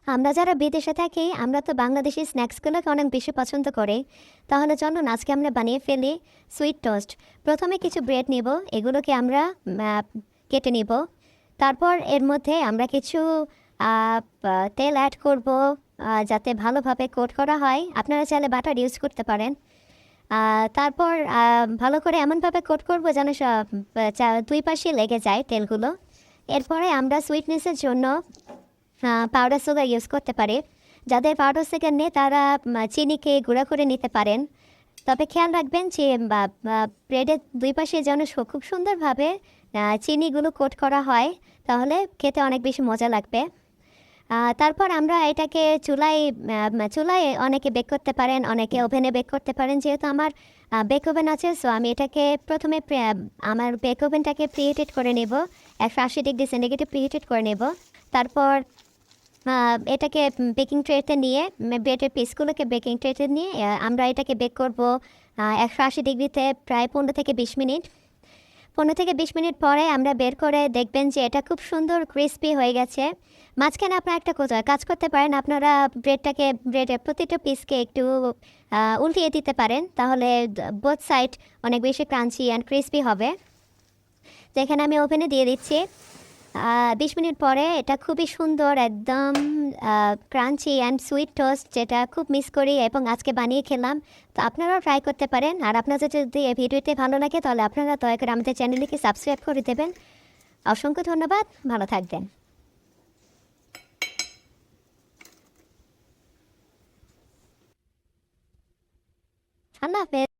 আমরা যারা বিদেশে থাকি আমরা তো বাংলাদেশি স্ন্যাক্সগুলোকে অনেক বেশি পছন্দ করি। তাহলে চলুন আজকে আমরা বানিয়ে ফেলি সুইট টোস্ট। প্রথমে কিছু ব্রেড নিব, এগুলোকে আমরা কেটে নিব। তারপর এর মধ্যে আমরা কিছু তেল অ্যাড করব, যাতে ভালোভাবে কোট করা হয়। আপনারা চাইলে বাটার ইউজ করতে পারেন। তারপর ভালো করে এমনভাবে কোট করব যেন দুই পাশে লেগে যায় তেলগুলো। এরপরে আমরা সুইটনেসের জন্য পাউডার সুগার ইউজ করতে পারে। যাদের পাউডার সুগার নেই তারা চিনিকে গুঁড়া করে নিতে পারেন। তবে খেয়াল রাখবেন যে ব্রেডের দুই পাশে যেন খুব সুন্দরভাবে চিনিগুলো কোট করা হয়, তাহলে খেতে অনেক বেশি মজা লাগবে। তারপর আমরা এটাকে চুলায় অনেকে বেক করতে পারেন, অনেকে ওভেনে বেক করতে পারেন। যেহেতু আমার বেক ওভেন আছে, সো আমি এটাকে প্রথমে আমার বেক ওভেনটাকে প্রিহিটেড করে নেব, 180 ডিগ্রি সেন্টিগ্রেডে প্রিহিটেড করে নেব। তারপর এটাকে বেকিং ট্রেতে নিয়ে ব্রেডের পিসগুলোকে বেকিং ট্রেতে নিয়ে আমরা এটাকে বেক করব 180 ডিগ্রিতে প্রায় 15 থেকে 20 মিনিট। 15 থেকে 20 মিনিট পরে আমরা বের করে দেখবেন যে এটা খুব সুন্দর ক্রিস্পি হয়ে গেছে। মাঝখানে আপনারা একটা কাজ করতে পারেন, আপনারা ব্রেডের প্রতিটা পিসকে একটু উল্টিয়ে দিতে পারেন, তাহলে বোথ সাইড অনেক বেশি ক্রাঞ্চি অ্যান্ড ক্রিস্পি হবে। তো এখানে আমি ওভেনে দিয়ে দিচ্ছি। 20 মিনিট পরে এটা খুবই সুন্দর, একদম ক্রাঞ্চি অ্যান্ড সুইট টোস্ট, যেটা খুব মিস করি এবং আজকে বানিয়ে খেলাম। তো আপনারাও ট্রাই করতে পারেন। আর আপনাদের যদি এই ভিডিওটি ভালো লাগে তাহলে আপনারা দয়া করে আমাদের চ্যানেলটিকে সাবস্ক্রাইব করে দেবেন। অসংখ্য ধন্যবাদ, ভালো থাকবেন। আল্লাহ হাফেজ।